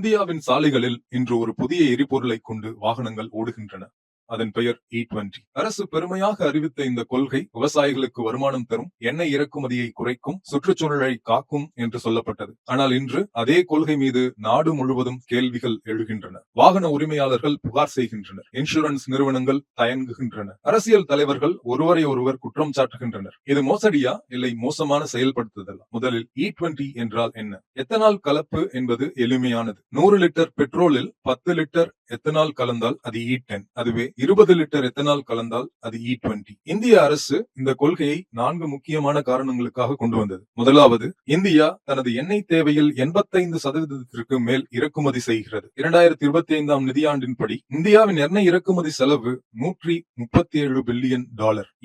இந்தியாவின் சாலைகளில் இன்று ஒரு புதிய எரிபொருளை கொண்டு வாகனங்கள் ஓடுகின்றன. அதன் பெயர் E20. அரசு பெருமையாக அறிவித்த இந்த கொள்கை விவசாயிகளுக்கு வருமானம் தரும், எண்ணெய் இறக்குமதியை குறைக்கும், சுற்றுச்சூழலை காக்கும் என்று சொல்லப்பட்டது. ஆனால் இன்று அதே கொள்கை மீது நாடு முழுவதும் கேள்விகள் எழுகின்றன. வாகன உரிமையாளர்கள் புகார் செய்கின்றனர். இன்சூரன்ஸ் நிறுவனங்கள் தயங்குகின்றன. அரசியல் தலைவர்கள் ஒருவரை ஒருவர் குற்றம் சாட்டுகின்றனர். இது மோசடியா இல்லை மோசமான செயல்படுத்துதல்? முதலில் E20 என்றால் என்ன? எத்தனால் கலப்பு என்பது எளிமையானது. 100 லிட்டர் பெட்ரோலில் 10 லிட்டர் எத்தனால் கலந்தால் அது E10. அதுவே 20 லிட்டர் எத்தனால் கலந்தால் அது E20. இந்திய அரசு இந்த கொள்கையை 4 முக்கியமான காரணங்களுக்காக கொண்டு வந்தது. முதலாவது, இந்தியா தனது எண்ணெய் தேவையில் 85% மேல் இறக்குமதி செய்கிறது. 2025ஆம் நிதியாண்டின்படி இந்தியாவின் எண்ணெய் இறக்குமதி செலவு $137 பில்லியன்.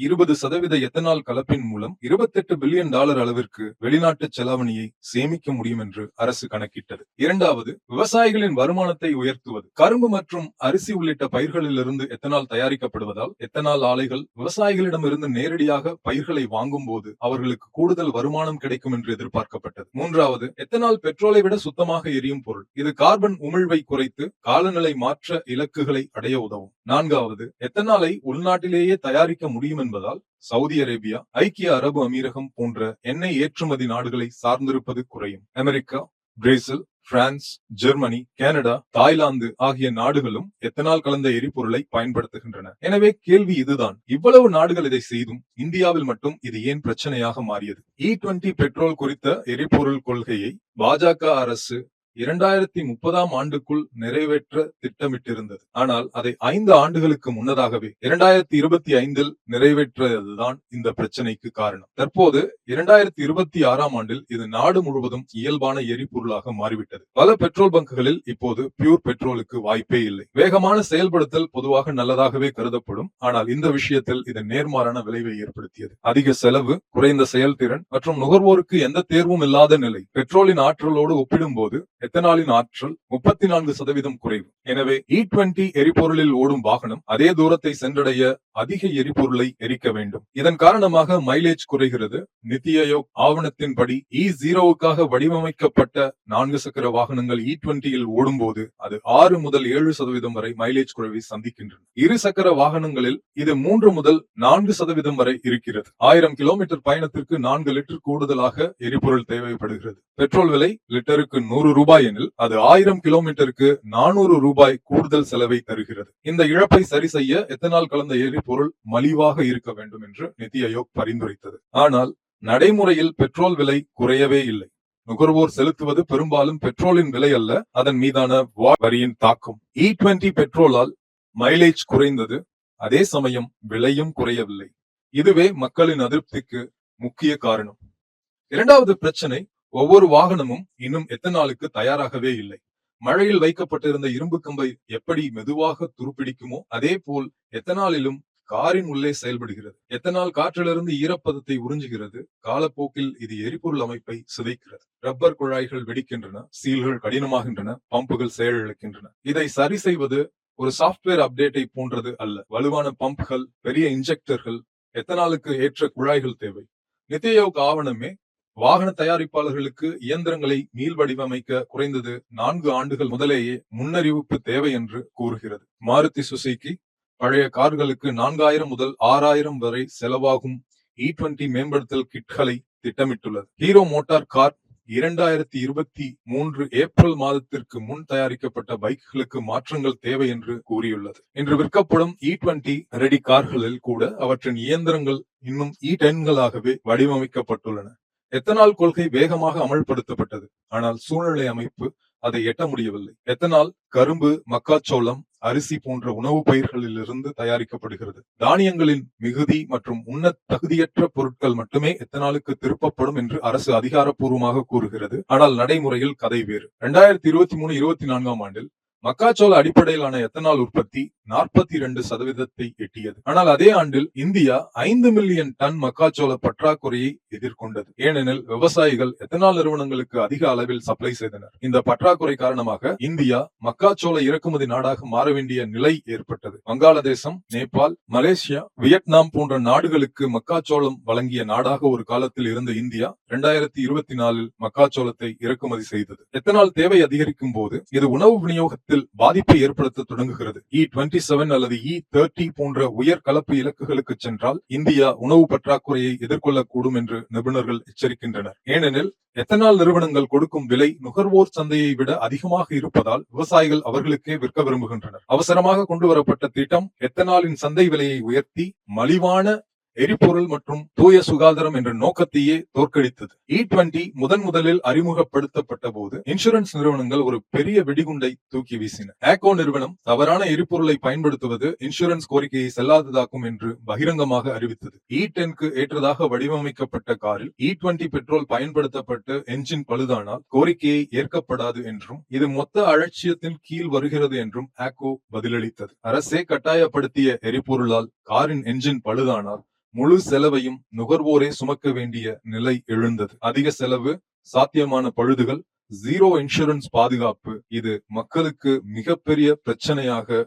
20% எத்தனால் கலப்பின் மூலம் $28 பில்லியன் அளவிற்கு வெளிநாட்டு செலாவணியை சேமிக்க முடியும் என்று அரசு கணக்கிட்டது. இரண்டாவது, விவசாயிகளின் வருமானத்தை உயர்த்துவது. கரும்பு மற்றும் அரிசி உள்ளிட்ட பயிர்களிலிருந்து எத்தனால் தயாரிக்கப்படுவதால் எத்தனால் ஆலைகள் விவசாயிகளிடமிருந்து நேரடியாக பயிர்களை வாங்கும் போது அவர்களுக்கு கூடுதல் வருமானம் கிடைக்கும் என்று எதிர்பார்க்கப்பட்டது. மூன்றாவது, எத்தனால் பெட்ரோலை விட சுத்தமாக எரியும் பொருள். இது கார்பன் உமிழ்வை குறைத்து காலநிலை மாற்ற இலக்குகளை அடைய உதவும். நான்காவது, எத்தனாலை உள்நாட்டிலேயே தயாரிக்க முடியும் என்பதால் சவுதி அரேபியா, ஐக்கிய அரபு அமீரகம் போன்ற எண்ணெய் ஏற்றுமதி நாடுகளை சார்ந்திருப்பது குறையும். America, Brazil, France, Germany, Canada, Thailand ஆகிய நாடுகளும் எத்தனால் கலந்த எரிபொருளை பயன்படுத்துகின்றன. எனவே கேள்வி இதுதான், இவ்வளவு நாடுகள் இதை செய்தும் இந்தியாவில் மட்டும் இது ஏன் பிரச்சனையாக மாறியது? E20 பெட்ரோல் குறித்த எரிபொருள் கொள்கையை பாஜக அரசு 2030ஆம் ஆண்டுக்குள் நிறைவேற்ற திட்டமிட்டிருந்தது. ஆனால் அதை 5 ஆண்டுகளுக்கு முன்னதாகவே 2025இல் நிறைவேற்றதுதான் இந்த பிரச்சனைக்கு காரணம். தற்போது 2026ஆம் ஆண்டில் இது நாடு முழுவதும் இயல்பான எரிபொருளாக மாறிவிட்டது. பல பெட்ரோல் பங்குகளில் இப்போது பியூர் பெட்ரோலுக்கு வாய்ப்பே இல்லை. வேகமான செயல்படுத்தல் பொதுவாக நல்லதாகவே கருதப்படும். ஆனால் இந்த விஷயத்தில் இது நேர்மாறான விளைவை ஏற்படுத்தியது. அதிக செலவு, குறைந்த செயல்திறன் மற்றும் நுகர்வோருக்கு எந்த தேர்வும் இல்லாத நிலை. பெட்ரோலின் ஆற்றலோடு ஒப்பிடும்போது எத்தனாலின் ஆற்றல் 34% குறைவு. எனவே E20 எரிபொருளில் ஓடும் வாகனம் அதே தூரத்தை சென்றடைய அதிக எரிபொருளை எரிக்க வேண்டும். இதன் காரணமாக மைலேஜ் குறைகிறது. நித்தி ஆயோக் ஆவணத்தின்படி E0க்காக வடிவமைக்கப்பட்ட 4 சக்கர வாகனங்கள் E20இல் ஓடும்போது அது 6 முதல் 7% வரை மைலேஜ் குறைவை சந்திக்கின்றன. 2 சக்கர வாகனங்களில் இது 3 முதல் 4% வரை இருக்கிறது. 1000 கிலோமீட்டர் பயணத்திற்கு 4 லிட்டர் கூடுதலாக எரிபொருள் தேவைப்படுகிறது. பெட்ரோல் விலை லிட்டருக்கு $100 எனில் அது 1000 கிலோமீட்டருக்கு $400 கூடுதல் செலவை தருகிறது. இந்த இழப்பை சரி செய்ய எத்தனால் கலந்த எரிபொருள் மலிவாக இருக்க வேண்டும் என்று நித்தி ஆயோக் பரிந்துரைத்தது. ஆனால் நடைமுறையில் பெட்ரோல் விலை குறையவே இல்லை. நுகர்வோர் செலுத்துவது பெரும்பாலும் பெட்ரோலின் விலை அல்ல, அதன் மீதான வரியின் தாக்கம். E20 பெட்ரோலால் மைலேஜ் குறைந்தது, அதே சமயம் விலையும் குறையவில்லை. இதுவே மக்களின் அதிருப்திக்கு முக்கிய காரணம். இரண்டாவது பிரச்சனை, ஒவ்வொரு வாகனமும் இன்னும் எத்தனாலுக்கு தயாராகவே இல்லை. மழையில் வைக்கப்பட்டிருந்த இரும்பு கம்பை எப்படி மெதுவாக துருப்பிடிக்குமோ அதே போல் எத்தனாலிலும் காரின் உள்ளே செயல்படுகிறது. எத்தனால் காற்றிலிருந்து ஈரப்பதத்தை உறிஞ்சுகிறது. காலப்போக்கில் இது எரிபொருள் அமைப்பை சிதைக்கிறது. ரப்பர் குழாய்கள் வெடிக்கின்றன, சீல்கள் கடினமாகின்றன, பம்புகள் செயலிழக்கின்றன. இதை சரி செய்வது ஒரு சாப்ட்வேர் அப்டேட்டை போன்றது அல்ல. வலுவான பம்புகள், பெரிய இன்ஜெக்டர்கள், எத்தனாலுக்கு ஏற்ற குழாய்கள் தேவை. நித்தி ஆயோக் ஆவணமே வாகன தயாரிப்பாளர்களுக்கு இயந்திரங்களை மீள் வடிவமைக்க குறைந்தது 4 ஆண்டுகள் முதலேயே முன்னறிவிப்பு தேவை என்று கூறுகிறது. மாருதி சுசுகி பழைய கார்களுக்கு 4000 முதல் 6000 வரை செலவாகும் E20 மேம்படுத்தல் கிட்களை திட்டமிட்டுள்ளது. ஹீரோ மோட்டார் கார் 2023 ஏப்ரல் மாதத்திற்கு முன் தயாரிக்கப்பட்ட பைக்குகளுக்கு மாற்றங்கள் தேவை என்று கூறியுள்ளது. இன்று விற்கப்படும் E20 ரெடி கார்களில் கூட அவற்றின் இயந்திரங்கள் இன்னும் E10களாகவே வடிவமைக்கப்பட்டுள்ளன. எத்தனால் கொள்கை வேகமாக அமல்படுத்தப்பட்டது, ஆனால் சூழ்நிலை அமைப்பு அதை எட்ட முடியவில்லை. எத்தனால் கரும்பு, மக்காச்சோளம், அரிசி போன்ற உணவு பயிர்களிலிருந்து தயாரிக்கப்படுகிறது. தானியங்களின் மிகுதி மற்றும் உண்ண தகுதியற்ற பொருட்கள் மட்டுமே எத்தனாலுக்கு திருப்பப்படும் என்று அரசு அதிகாரப்பூர்வமாக கூறுகிறது. ஆனால் நடைமுறையில் கதை வேறு. 2023-24ஆம் ஆண்டில் மக்காச்சோள அடிப்படையிலான எத்தனால் உற்பத்தி 42% எட்டியது. ஆனால் அதே ஆண்டில் இந்தியா 5 மில்லியன் டன் மக்காச்சோள பற்றாக்குறையை எதிர்கொண்டது. ஏனெனில் விவசாயிகள் எத்தனால் நிறுவனங்களுக்கு அதிக அளவில் சப்ளை செய்தனர். இந்த பற்றாக்குறை காரணமாக இந்தியா மக்காச்சோள இறக்குமதி நாடாக மாற வேண்டிய நிலை ஏற்பட்டது. வங்காளதேசம், நேபாள், மலேசியா, வியட்நாம் போன்ற நாடுகளுக்கு மக்காச்சோளம் வழங்கிய நாடாக ஒரு காலத்தில் இருந்த இந்தியா 2024 மக்காச்சோளத்தை இறக்குமதி செய்தது. எத்தனால் தேவை அதிகரிக்கும் போது இது உணவு விநியோகத்தில் பாதிப்பை ஏற்படுத்த தொடங்குகிறது. E27 அல்லது E30 போன்ற உயர் கலப்பு இலக்குகளுக்கு சென்றால் இந்தியா உணவு பற்றாக்குறையை எதிர்கொள்ளக்கூடும் என்று நிபுணர்கள் எச்சரிக்கின்றனர். ஏனெனில் எத்தனால் நிறுவனங்கள் கொடுக்கும் விலை நுகர்வோர் சந்தையை விட அதிகமாக இருப்பதால் விவசாயிகள் அவர்களுக்கே விற்க விரும்புகின்றனர். அவசரமாக கொண்டு வரப்பட்ட திட்டம் எத்தனாலின் சந்தை விலையை உயர்த்தி மலிவான எரிபொருள் மற்றும் தூய சுகாதாரம் என்ற நோக்கத்தையே தோற்கடித்தது. E20 முதலில் அறிமுகப்படுத்தப்பட்ட போது இன்சூரன்ஸ் நிறுவனங்கள் ஒரு பெரிய வெடிகுண்டை தூக்கி வீசின. ஆக்கோ நிறுவனம் தவறான எரிபொருளை பயன்படுத்துவது இன்சூரன்ஸ் கோரிக்கையை செல்லாததாக்கும் என்று பகிரங்கமாக அறிவித்தது. E10க்கு ஏற்றதாக வடிவமைக்கப்பட்ட காரில் E20 பெட்ரோல் பயன்படுத்தப்பட்டு என்ஜின் பழுதானால் கோரிக்கையை ஏற்கப்படாது என்றும் இது மொத்த அலட்சியத்தின் கீழ் வருகிறது என்றும் ஆக்கோ பதிலளித்தது. அரசே கட்டாயப்படுத்திய எரிபொருளால் காரின் என்ஜின் பழுதானால் முழு செலவையும் நுகர்வோரே சுமக்க வேண்டிய நிலை எழுந்தது. அதிக செலவு, சாத்தியமான பழுதுகள், ஜீரோ இன்சூரன்ஸ் பாதுகாப்பு இது மக்களுக்கு மிகப்பெரிய பிரச்சனையாக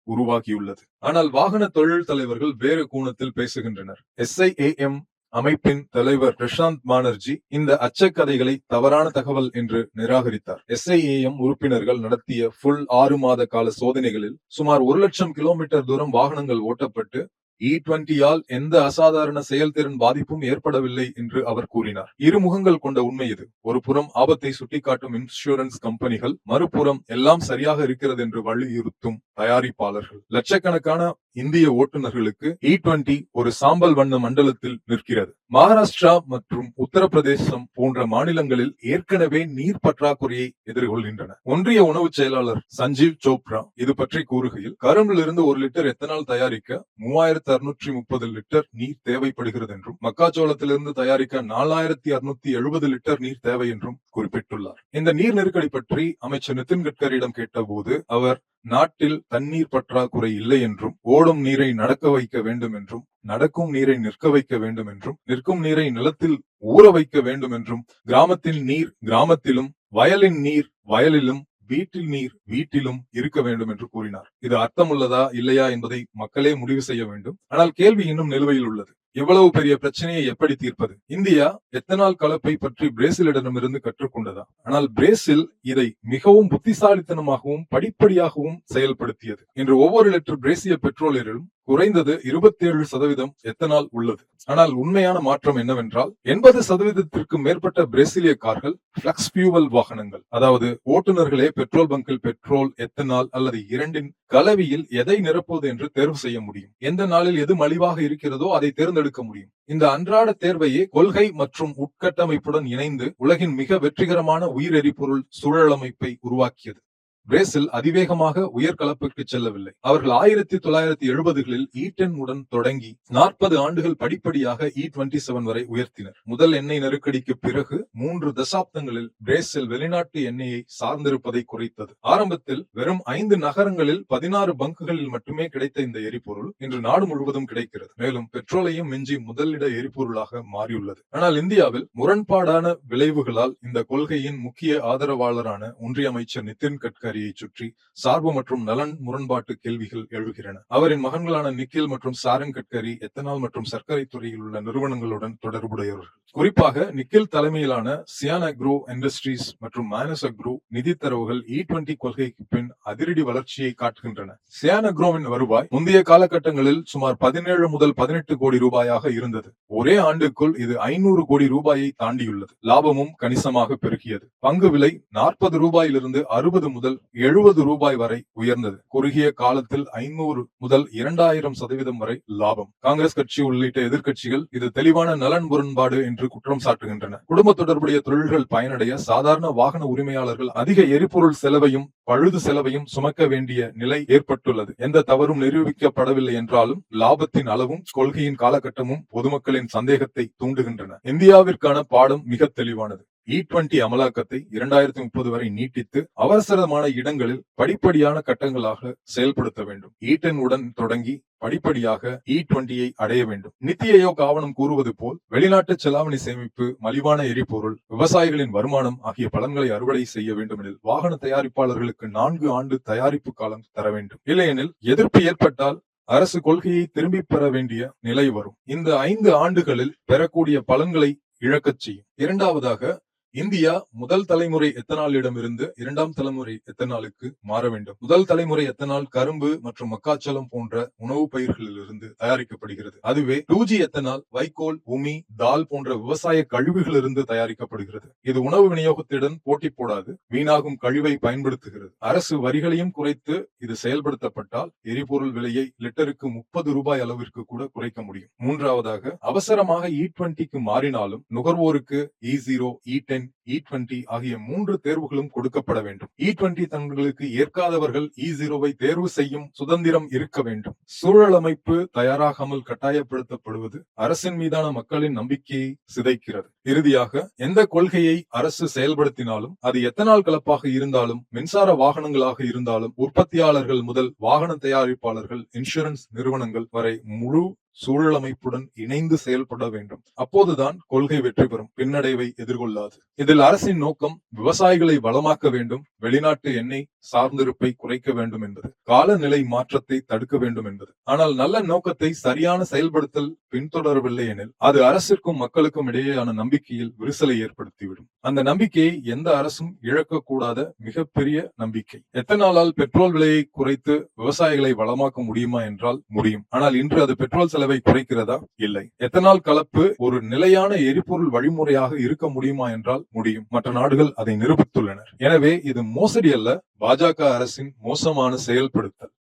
உருவாகியுள்ளது. ஆனால் வாகன தொழில் தலைவர்கள் வேறு கோணத்தில் பேசுகின்றனர். SIAM அமைப்பின் தலைவர் பிரசாந்த் பானர்ஜி இந்த அச்சக்கதைகளை தவறான தகவல் என்று நிராகரித்தார். SIAM உறுப்பினர்கள் நடத்திய ஃபுல் 6 மாத கால சோதனைகளில் சுமார் 1 லட்சம் கிலோமீட்டர் தூரம் வாகனங்கள் ஓட்டப்பட்டு E20ஆல் எந்த அசாதாரண செயல்திறன் பாதிப்பும் ஏற்படவில்லை என்று அவர் கூறினார். இரு முகங்கள் கொண்ட உண்மை இது. ஒரு புறம் ஆபத்தை சுட்டிக்காட்டும் இன்சூரன்ஸ் கம்பெனிகள், மறுபுறம் எல்லாம் சரியாக இருக்கிறது என்று வலியுறுத்தும் தயாரிப்பாளர்கள். லட்சக்கணக்கான இந்திய ஓட்டுநர்களுக்கு E20 ஒரு சாம்பல் வண்ண மண்டலத்தில் நிற்கிறது. மகாராஷ்டிரா மற்றும் உத்தரப்பிரதேசம் போன்ற மாநிலங்களில் ஏற்கனவே நீர் பற்றாக்குறையை எதிர்கொள்கின்றன. ஒன்றிய உணவு செயலாளர் சஞ்சீவ் சோப்ரா இது பற்றி கூறுகையில், கரும்பிலிருந்து 1 லிட்டர் எத்தனால் தயாரிக்க 3630 லிட்டர் நீர் தேவைப்படுகிறது என்றும், மக்காச்சோளத்திலிருந்து தயாரிக்க 4670 லிட்டர் நீர் தேவை என்றும் குறிப்பிட்டுள்ளார். இந்த நீர் நெருக்கடி பற்றி அமைச்சர் நிதின் கட்கரியிடம் கேட்டபோது அவர் நாட்டில் தண்ணீர் பற்றாக்குறை இல்லை என்றும், ஓடும் நீரை நடக்க வைக்க வேண்டும் என்றும், நடக்கும் நீரை நிற்க வைக்க வேண்டும் என்றும், நிற்கும் நீரை நிலத்தில் ஊற வைக்க வேண்டும் என்றும், கிராமத்தின் நீர் கிராமத்திலும், வயலின் நீர் வயலிலும், வீட்டில் நீர் வீட்டிலும் இருக்க வேண்டும் என்று கூறினார். இது அர்த்தமுள்ளதா இல்லையா என்பதை மக்களே முடிவு செய்ய வேண்டும். ஆனால் கேள்வி இன்னும் நிலுவையில் உள்ளது. இவ்வளவு பெரிய பிரச்சனையை எப்படி தீர்ப்பது? இந்தியா எத்தனால் கலப்பை பற்றி பிரேசிலிடமிருந்து கற்றுக்கொண்டதா? ஆனால் பிரேசில் இதை மிகவும் புத்திசாலித்தனமாகவும் படிப்படியாகவும் செயல்படுத்தியது. இன்று ஒவ்வொரு லிட்டர் பிரேசிய பெட்ரோலிலும் குறைந்தது 27% எத்தனால் உள்ளது. ஆனால் உண்மையான மாற்றம் என்னவென்றால் 80% மேற்பட்ட பிரேசிலிய கார்கள் பிளக்ஸ் ஃபியூவல் வாகனங்கள். அதாவது ஓட்டுநர்களே பெட்ரோல் பங்கில் பெட்ரோல், எத்தனால் அல்லது இரண்டின் கலவையில் எதை நிரப்புவது என்று தேர்வு செய்ய முடியும். எந்த நாளில் எது மலிவாக இருக்கிறதோ அதை தேர்ந்தெடுக்க முடியும். இந்த அன்றாட தேர்வையே கொள்கை மற்றும் உட்கட்டமைப்புடன் இணைந்து உலகின் மிக வெற்றிகரமான உயிர் எரிபொருள் சூழலமைப்பை உருவாக்கியது. பிரேசில் அதிவேகமாக உயர்கலப்புக்கு செல்லவில்லை. அவர்கள் 1970களில் E10 உடன் தொடங்கி 40 ஆண்டுகள் படிப்படியாக E27 வரை உயர்த்தினர். முதல் எண்ணெய் நெருக்கடிக்கு பிறகு 3 தசாப்தங்களில் பிரேசில் வெளிநாட்டு எண்ணெயை சார்ந்திருப்பதை குறைத்தது. ஆரம்பத்தில் வெறும் 5 நகரங்களில் 16 பங்குகளில் மட்டுமே கிடைத்த இந்த எரிபொருள் இன்று நாடு முழுவதும் கிடைக்கிறது. மேலும் பெட்ரோலையும் மிஞ்சி முதலிட எரிபொருளாக மாறியுள்ளது. ஆனால் இந்தியாவில் முரண்பாடான விளைவுகளால் இந்த கொள்கையின் முக்கிய ஆதரவாளரான ஒன்றிய அமைச்சர் நிதின் கட்கரி சுற்றி சார்பு மற்றும் நலன் முரண்பாட்டு கேள்விகள் எழுகின்றன. அவரின் மகன்களான நிக்கில் மற்றும் சாரங் கட்கரி எத்தனால் மற்றும் சர்க்கரை துறையில் உள்ள நிறுவனங்களுடன் தொடர்புடையவர்கள். குறிப்பாக நிக்கில் தலைமையிலான சியான் அக்ரோ இண்டஸ்ட்ரீஸ் மற்றும் மானஸ் அக்ரோ நிதி தரவுகள் E20 கொள்கைக்கு பின் அதிரடி வளர்ச்சியை காட்டுகின்றன. சியான் அக்ரோவின் வருவாய் முந்தைய காலகட்டங்களில் சுமார் 17 முதல் 18 கோடி ரூபாயாக இருந்தது. ஒரே ஆண்டுக்குள் இது 500 கோடி ரூபாயை தாண்டியுள்ளது. லாபமும் கணிசமாக பெருகியது. பங்கு விலை 40 ரூபாயிலிருந்து 60 முதல் 70 ரூபாய் வரை உயர்ந்தது. குறுகிய காலத்தில் 500 முதல் 2000% வரை லாபம். காங்கிரஸ் கட்சி உள்ளிட்ட எதிர்க்கட்சிகள் இது தெளிவான நலன் முரண்பாடு என்று குற்றம் சாட்டுகின்றன. குடும்ப தொடர்புடைய தொழில்கள் பயனடைய சாதாரண வாகன உரிமையாளர்கள் அதிக எரிபொருள் செலவையும் பழுது செலவையும் சுமக்க வேண்டிய நிலை ஏற்பட்டுள்ளது. எந்த தவறும் நிரூபிக்கப்படவில்லை என்றாலும் லாபத்தின் அளவும் கொள்கையின் காலகட்டமும் பொதுமக்களின் சந்தேகத்தை தூண்டுகின்றன. இந்தியாவிற்கான பாடம் மிக தெளிவானது. E20 அமலாக்கத்தை 2030 வரை நீட்டித்து அவசரமான இடங்களில் படிப்படியான கட்டங்களாக செயல்படுத்த வேண்டும். E10 உடன் தொடங்கி படிப்படியாக E20 அடைய வேண்டும். நித்தி ஆயோக் ஆவணம் கூறுவது போல் வெளிநாட்டு செலாவணி சேமிப்பு, மலிவான எரிபொருள், விவசாயிகளின் வருமானம் ஆகிய பலன்களை அறுவடை செய்ய வேண்டும் எனில் வாகன தயாரிப்பாளர்களுக்கு 4 ஆண்டு தயாரிப்பு காலம் தர வேண்டும். இல்லையெனில் எதிர்ப்பு ஏற்பட்டால் அரசு கொள்கையை திரும்பி பெற வேண்டிய நிலை வரும். இந்த 5 ஆண்டுகளில் பெறக்கூடிய பலன்களை இழக்கச் செய்யும். இரண்டாவதாக, இந்தியா முதல் தலைமுறை எத்தனாலிடம் இருந்து 2ஆம் தலைமுறை எத்தனாலுக்கு மாற வேண்டும். முதல் தலைமுறை எத்தனால் கரும்பு மற்றும் மக்காச்சோளம் போன்ற உணவு பயிர்களிலிருந்து தயாரிக்கப்படுகிறது. அதுவே 2G எத்தனால் வைக்கோல், உமி, தால் போன்ற விவசாய கழிவுகளிலிருந்து தயாரிக்கப்படுகிறது. இது உணவு விநியோகத்துடன் போட்டி போடாது, வீணாகும் கழிவை பயன்படுத்துகிறது. அரசு வரிகளையும் குறைத்து இது செயல்படுத்தப்பட்டால் எரிபொருள் விலையை லிட்டருக்கு 30 ரூபாய் அளவிற்கு கூட குறைக்க முடியும். மூன்றாவதாக, அவசரமாக E20க்கு மாறினாலும் நுகர்வோருக்கு E0, E10, E20 ஆகிய 3 தேர்வுகளும் கொடுக்கப்பட வேண்டும். E20 தங்களுக்கு ஏற்காதவர்கள் E0வை தேர்வு செய்யும் சுதந்திரம் இருக்க வேண்டும். சூழல் அமைப்பு தயாராகாமல் கட்டாயப்படுத்தப்படுவது அரசின் மீதான மக்களின் நம்பிக்கையை சிதைக்கிறது. இறுதியாக, எந்த கொள்கையை அரசு செயல்படுத்தினாலும் அது எத்தனால் கலப்பாக இருந்தாலும், மின்சார வாகனங்களாக இருந்தாலும், உற்பத்தியாளர்கள் முதல் வாகன தயாரிப்பாளர்கள், இன்சூரன்ஸ் நிறுவனங்கள் வரை முழு சூழல் அமைப்புடன் இணைந்து செயல்பட வேண்டும். அப்போதுதான் கொள்கை வெற்றி பெறும், பின்னடைவை எதிர்கொள்ளாது. இதில் அரசின் நோக்கம் விவசாயிகளை வளமாக்க வேண்டும், வெளிநாட்டு எண்ணெய் சார்ந்திருப்பை குறைக்க வேண்டும் என்பது, காலநிலை மாற்றத்தை தடுக்க வேண்டும் என்பது. ஆனால் நல்ல நோக்கத்தை சரியான செயல்படுத்தல் பின்தொடரவில்லை எனில் அது அரசிற்கும் மக்களுக்கும் இடையேயான நம்பிக்கையில் விரிசலை ஏற்படுத்திவிடும். அந்த நம்பிக்கையை எந்த அரசும் இழக்கக்கூடாத மிகப்பெரிய நம்பிக்கை. எத்தனாலால் பெட்ரோல் விலையை குறைத்து விவசாயிகளை வளமாக்க முடியுமா என்றால் முடியும். ஆனால் இன்று அது பெட்ரோல் செலவை குறைக்கிறதா? இல்லை. எத்தனால் கலப்பு ஒரு நிலையான எரிபொருள் வழிமுறையாக இருக்க முடியுமா என்றால் முடியும். மற்ற நாடுகள் அதை நிரூபித்துள்ளனர். எனவே இது மோசடி அல்ல, பாஜக அரசின் மோசமான செயல்படுத்தல்.